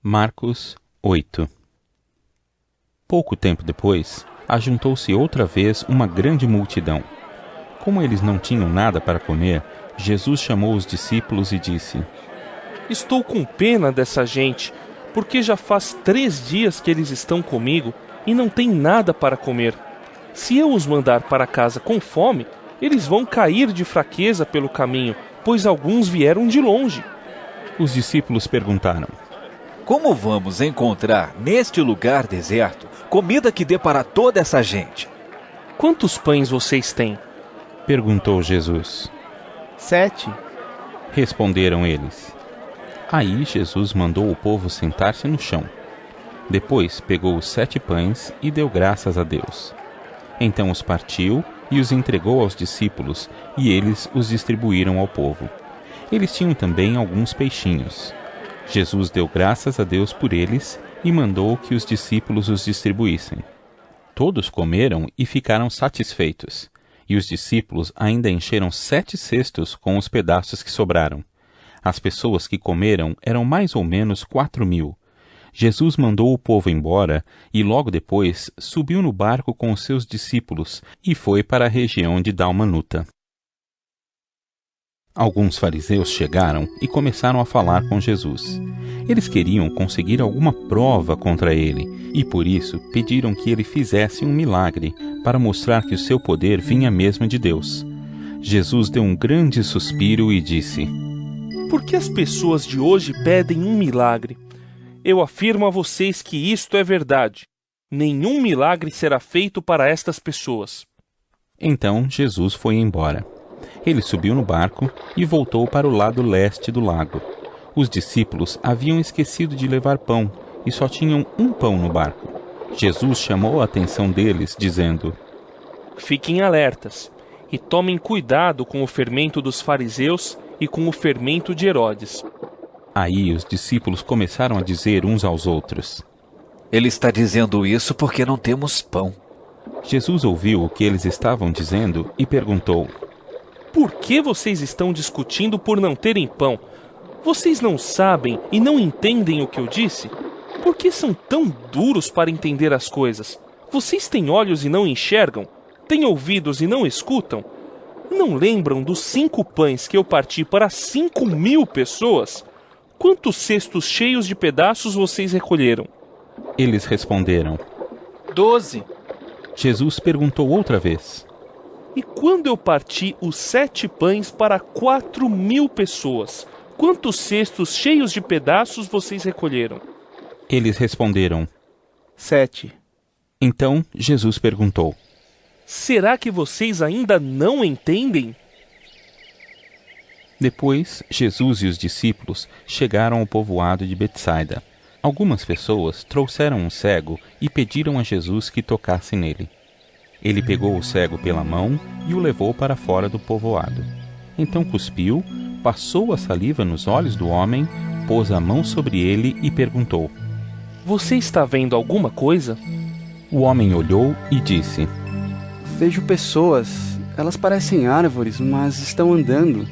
Marcos 8. Pouco tempo depois, ajuntou-se outra vez uma grande multidão. Como eles não tinham nada para comer, Jesus chamou os discípulos e disse: Estou com pena dessa gente, porque já faz 3 dias que eles estão comigo e não têm nada para comer. Se eu os mandar para casa com fome, eles vão cair de fraqueza pelo caminho, pois alguns vieram de longe. Os discípulos perguntaram: Como vamos encontrar neste lugar deserto comida que dê para toda essa gente? Quantos pães vocês têm? Perguntou Jesus. 7. Responderam eles. Aí Jesus mandou o povo sentar-se no chão. Depois pegou os 7 pães e deu graças a Deus. Então os partiu e os entregou aos discípulos, e eles os distribuíram ao povo. Eles tinham também alguns peixinhos. Jesus deu graças a Deus por eles e mandou que os discípulos os distribuíssem. Todos comeram e ficaram satisfeitos, e os discípulos ainda encheram 7 cestos com os pedaços que sobraram. As pessoas que comeram eram mais ou menos 4.000. Jesus mandou o povo embora e logo depois subiu no barco com os seus discípulos e foi para a região de Dalmanuta. Alguns fariseus chegaram e começaram a falar com Jesus. Eles queriam conseguir alguma prova contra ele e por isso pediram que ele fizesse um milagre para mostrar que o seu poder vinha mesmo de Deus. Jesus deu um grande suspiro e disse: Por que as pessoas de hoje pedem um milagre? Eu afirmo a vocês que isto é verdade. Nenhum milagre será feito para estas pessoas. Então Jesus foi embora. Ele subiu no barco e voltou para o lado leste do lago. Os discípulos haviam esquecido de levar pão e só tinham um pão no barco. Jesus chamou a atenção deles, dizendo: Fiquem alertas e tomem cuidado com o fermento dos fariseus e com o fermento de Herodes. Aí os discípulos começaram a dizer uns aos outros: Ele está dizendo isso porque não temos pão. Jesus ouviu o que eles estavam dizendo e perguntou: Por que vocês estão discutindo por não terem pão? Vocês não sabem e não entendem o que eu disse? Por que são tão duros para entender as coisas? Vocês têm olhos e não enxergam? Têm ouvidos e não escutam? Não lembram dos 5 pães que eu parti para 5.000 pessoas? Quantos cestos cheios de pedaços vocês recolheram? Eles responderam: 12. Jesus perguntou outra vez: E quando eu parti os 7 pães para 4.000 pessoas, quantos cestos cheios de pedaços vocês recolheram? Eles responderam: 7. Então Jesus perguntou: Será que vocês ainda não entendem? Depois, Jesus e os discípulos chegaram ao povoado de Betsaida. Algumas pessoas trouxeram um cego e pediram a Jesus que tocasse nele. Ele pegou o cego pela mão e o levou para fora do povoado. Então cuspiu, passou a saliva nos olhos do homem, pôs a mão sobre ele e perguntou: Você está vendo alguma coisa? O homem olhou e disse: Vejo pessoas. Elas parecem árvores, mas estão andando.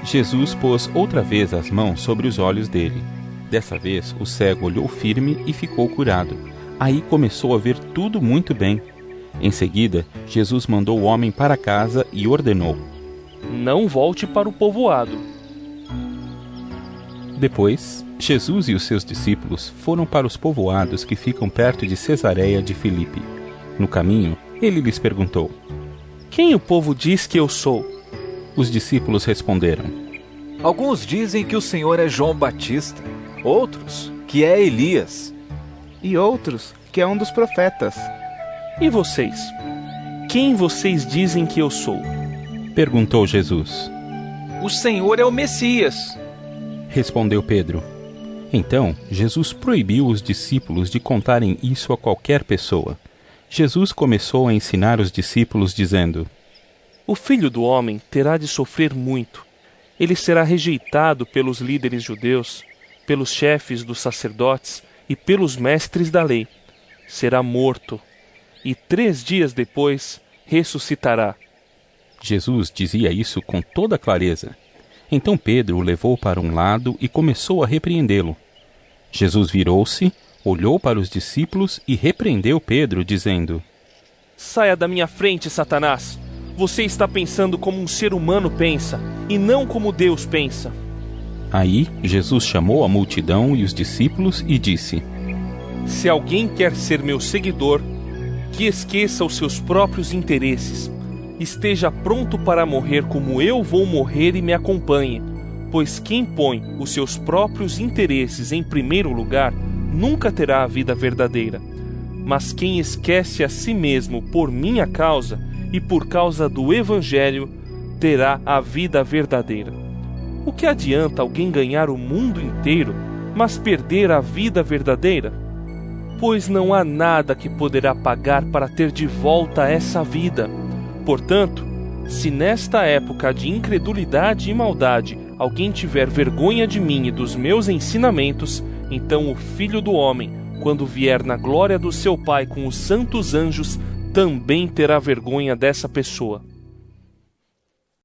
Jesus pôs outra vez as mãos sobre os olhos dele. Dessa vez, o cego olhou firme e ficou curado. Aí começou a ver tudo muito bem. Em seguida, Jesus mandou o homem para casa e ordenou: Não volte para o povoado. Depois, Jesus e os seus discípulos foram para os povoados que ficam perto de Cesareia de Filipe. No caminho, ele lhes perguntou: Quem o povo diz que eu sou? Os discípulos responderam: Alguns dizem que o Senhor é João Batista, outros que é Elias, E outros que é um dos profetas. E vocês? Quem vocês dizem que eu sou? Perguntou Jesus. O Senhor é o Messias. Respondeu Pedro. Então, Jesus proibiu os discípulos de contarem isso a qualquer pessoa. Jesus começou a ensinar os discípulos dizendo: O Filho do Homem terá de sofrer muito. Ele será rejeitado pelos líderes judeus, pelos chefes dos sacerdotes e pelos mestres da lei. Será morto, e 3 dias depois ressuscitará. Jesus dizia isso com toda clareza. Então Pedro o levou para um lado e começou a repreendê-lo. Jesus virou-se, olhou para os discípulos e repreendeu Pedro, dizendo: Saia da minha frente, Satanás! Você está pensando como um ser humano pensa, e não como Deus pensa. Aí Jesus chamou a multidão e os discípulos e disse: Se alguém quer ser meu seguidor, que esqueça os seus próprios interesses. Esteja pronto para morrer como eu vou morrer e me acompanhe. Pois quem põe os seus próprios interesses em primeiro lugar, nunca terá a vida verdadeira. Mas quem esquece a si mesmo por minha causa e por causa do Evangelho, terá a vida verdadeira. O que adianta alguém ganhar o mundo inteiro, mas perder a vida verdadeira? Pois não há nada que poderá pagar para ter de volta essa vida. Portanto, se nesta época de incredulidade e maldade alguém tiver vergonha de mim e dos meus ensinamentos, então o Filho do Homem, quando vier na glória do seu Pai com os santos anjos, também terá vergonha dessa pessoa.